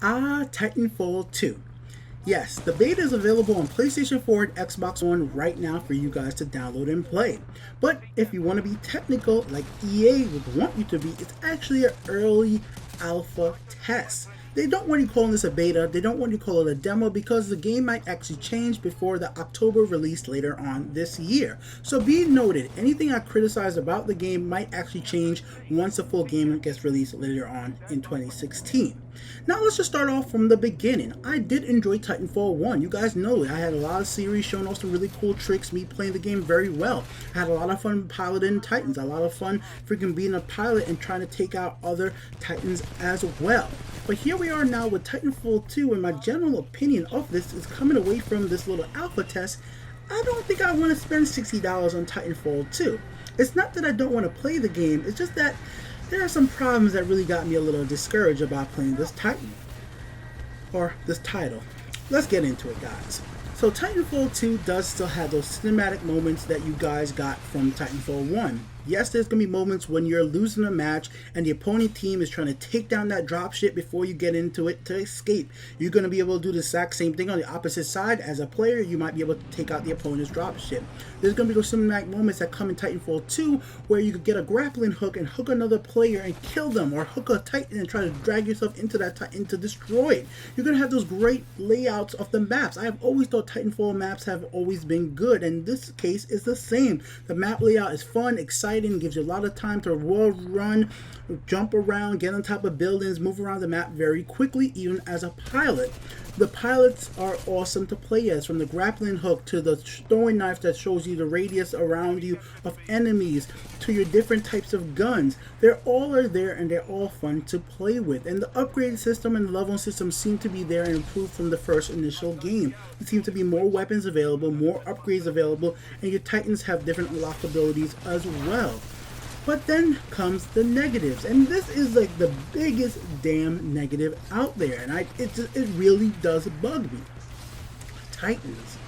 Titanfall 2. Yes, the beta is available on PlayStation 4 and Xbox One right now for you guys to download and play. But if you want to be technical, like EA would want you to be, it's actually an early alpha test. They don't want you calling this a beta, they don't want you to call it a demo because the game might actually change before the October release later on this year. So be noted, anything I criticize about the game might actually change once the full game gets released later on in 2016. Now let's just start off from the beginning. I did enjoy Titanfall 1. You guys know it. I had a lot of series showing off some really cool tricks, me playing the game very well. I had a lot of fun piloting Titans, a lot of fun freaking being a pilot and trying to take out other Titans as well. But here we are now with Titanfall 2, and my general opinion of this is coming away from this little alpha test. I don't think I want to spend $60 on Titanfall 2. It's not that I don't want to play the game, it's just that there are some problems that really got me a little discouraged about playing this Titan, or this title. Let's get into it, guys. So Titanfall 2 does still have those cinematic moments that you guys got from Titanfall 1. Yes, there's going to be moments when you're losing a match and the opponent team is trying to take down that dropship before you get into it to escape. You're going to be able to do the exact same thing on the opposite side. As a player, you might be able to take out the opponent's dropship. There's going to be those cinematic moments that come in Titanfall 2 where you could get a grappling hook and hook another player and kill them, or hook a Titan and try to drag yourself into that Titan to destroy it. You're going to have those great layouts of the maps. I have always thought Titanfall maps have always been good, and this case is the same. The map layout is fun, exciting, gives you a lot of time to wall run, jump around, get on top of buildings, move around the map very quickly, even as a pilot. The pilots are awesome to play as, from the grappling hook to the throwing knife that shows you the radius around you of enemies, to your different types of guns. They're all there and they're all fun to play with. And the upgrade system and the leveling system seem to be there and improved from the first initial game. There seems to be more weapons available, more upgrades available, and your Titans have different unlock abilities as well. But then comes the negatives, and this is like the biggest damn negative out there, and it really does bug me. Titans.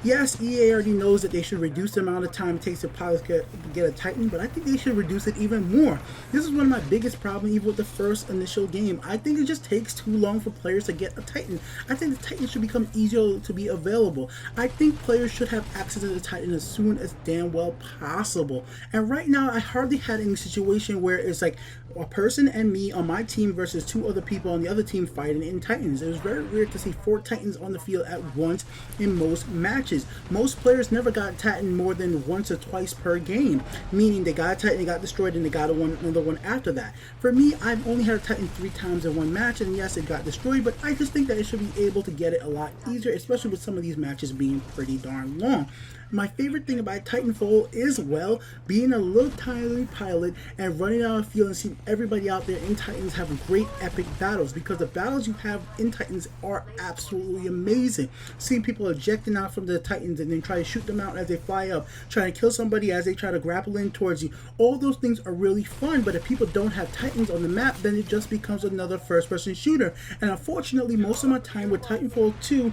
Yes, EA already knows that they should reduce the amount of time it takes to pilots to get a Titan, but I think they should reduce it even more. This is one of my biggest problems even with the first initial game. I think it just takes too long for players to get a Titan. I think the Titan should become easier to be available. I think players should have access to the Titan as soon as damn well possible. And right now, I hardly had any situation where it's like a person and me on my team versus two other people on the other team fighting in Titans. It was very weird to see 4 Titans on the field at once in most matches. Most players never got Titan more than once or twice per game, meaning they got a Titan, they got destroyed, and they got another one after that. For me, I've only had a Titan 3 times in one match, and yes, it got destroyed, but I just think that it should be able to get it a lot easier, especially with some of these matches being pretty darn long. My favorite thing about Titanfall is, well, being a little tiny pilot and running out of field and seeing everybody out there in Titans having great epic battles, because the battles you have in Titans are absolutely amazing. Seeing people ejecting out from the Titans and then try to shoot them out as they fly up, trying to kill somebody as they try to grapple in towards you. All those things are really fun, but if people don't have Titans on the map, then it just becomes another first-person shooter. And unfortunately, most of my time with Titanfall 2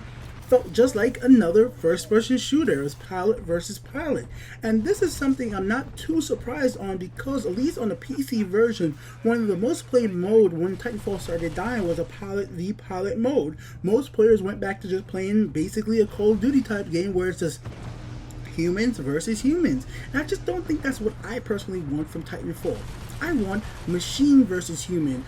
felt just like another first-person shooter. It was pilot versus pilot. And this is something I'm not too surprised on, because at least on the PC version, one of the most played mode when Titanfall started dying was a pilot v pilot mode. Most players went back to just playing basically a Call of Duty type game where it's just humans versus humans. And I just don't think that's what I personally want from Titanfall. I want machine versus human.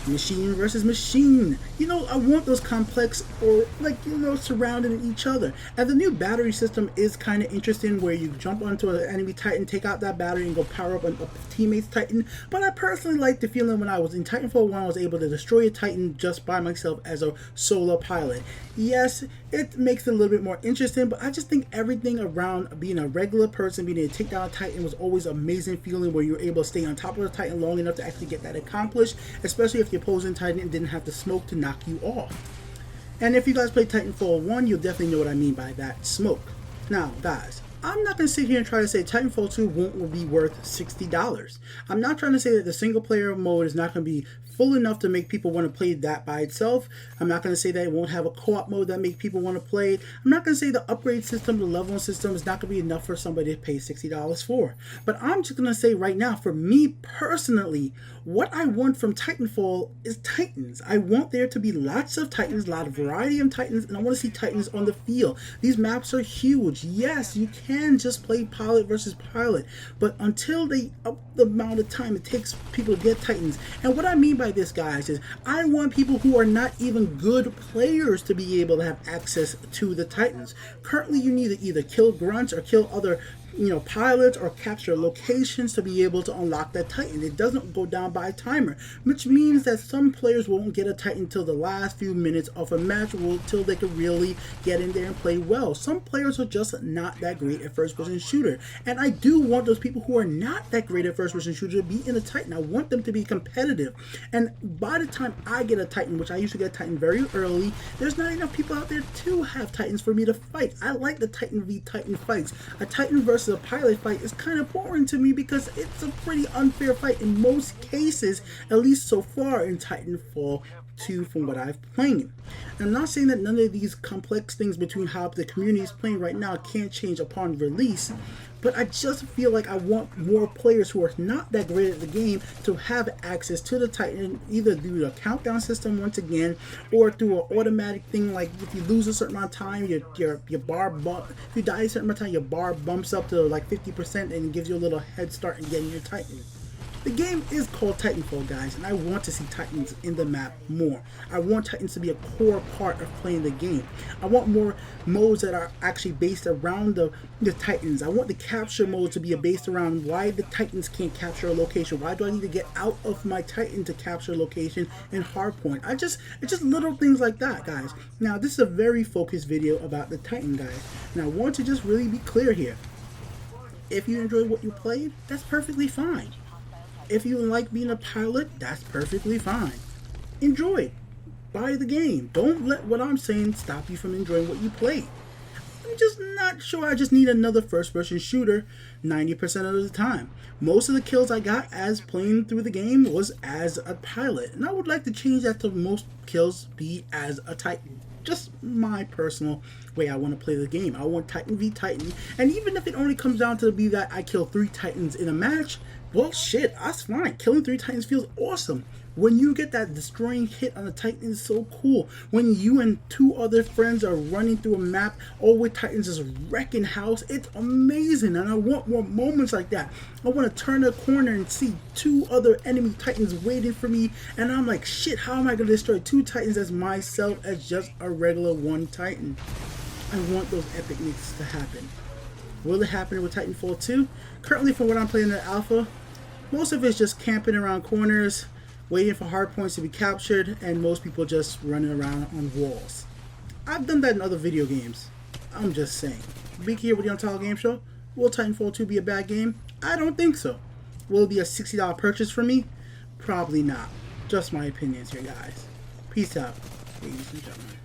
Machine versus machine. You know, I want those complex, or like, you know, surrounding each other. And the new battery system is kind of interesting, where you jump onto an enemy Titan, take out that battery, and go power up a teammate's Titan. But I personally like the feeling when I was in Titanfall 1, I was able to destroy a Titan just by myself as a solo pilot. Yes, it makes it a little bit more interesting, but I just think everything around being a regular person, being able to take down a Titan, was always an amazing feeling, where you're able to stay on top of the Titan long enough to actually get that accomplished, especially if the opposing Titan didn't have the smoke to knock you off. And if you guys played Titanfall 1, you'll definitely know what I mean by that smoke. Now, guys, I'm not going to sit here and try to say Titanfall 2 won't be worth $60. I'm not trying to say that the single player mode is not going to be full enough to make people want to play that by itself. I'm not going to say that it won't have a co-op mode that make people want to play it. I'm not going to say the upgrade system, the leveling system is not going to be enough for somebody to pay $60 for. But I'm just going to say right now, for me personally, what I want from Titanfall is Titans. I want there to be lots of Titans, a lot of variety of Titans, and I want to see Titans on the field. These maps are huge. Yes, you can just play pilot versus pilot, but until they up the amount of time it takes people to get Titans. And what I mean by this, guys, is I want people who are not even good players to be able to have access to the Titans. Currently, you need to either kill grunts or kill other pilots or capture locations to be able to unlock that Titan. It doesn't go down by a timer, which means that some players won't get a Titan till the last few minutes of a match, till they can really get in there and play well. Some players are just not that great at first-person shooter, and I do want those people who are not that great at first-person shooter to be in a Titan. I want them to be competitive, and by the time I get a Titan, which I usually get a Titan very early, there's not enough people out there to have Titans for me to fight. I like the Titan v Titan fights. A Titan versus a pilot fight is kind of boring to me because it's a pretty unfair fight in most cases, at least so far in Titanfall 2 from what I've played. And I'm not saying that none of these complex things between how the community is playing right now can't change upon release, but I just feel like I want more players who are not that great at the game to have access to the Titan, either through the countdown system once again, or through an automatic thing like if you lose a certain amount of time, your bar bump. If you die a certain amount of time, your bar bumps up to like 50% and gives you a little head start in getting your Titan. The game is called Titanfall, guys, and I want to see Titans in the map more. I want Titans to be a core part of playing the game. I want more modes that are actually based around the Titans. I want the capture mode to be based around why the Titans can't capture a location. Why do I need to get out of my Titan to capture a location in hardpoint? It's just little things like that, guys. Now, this is a very focused video about the Titan, guys, and I want to just really be clear here. If you enjoyed what you played, that's perfectly fine. If you like being a pilot, that's perfectly fine. Enjoy it. Buy the game. Don't let what I'm saying stop you from enjoying what you play. I'm just not sure I just need another first-person shooter 90% of the time. Most of the kills I got as playing through the game was as a pilot, and I would like to change that to most kills be as a Titan. Just my personal way I want to play the game. I want Titan v Titan, and even if it only comes down to be that I kill 3 Titans in a match, well, shit, that's fine. Killing 3 Titans feels awesome. When you get that destroying hit on a Titan, is so cool. When you and 2 other friends are running through a map, all with Titans just wrecking house, it's amazing. And I want more moments like that. I want to turn a corner and see 2 other enemy Titans waiting for me, and I'm like, shit, how am I going to destroy 2 Titans as myself as just a regular 1 Titan? I want those epicness to happen. Will it happen with Titanfall 2? Currently, from what I'm playing in the alpha, most of it's just camping around corners, waiting for hard points to be captured, and most people just running around on walls. I've done that in other video games. I'm just saying. Big here with the Untitled Game Show. Will Titanfall 2 be a bad game? I don't think so. Will it be a $60 purchase for me? Probably not. Just my opinions here, guys. Peace out, ladies and gentlemen.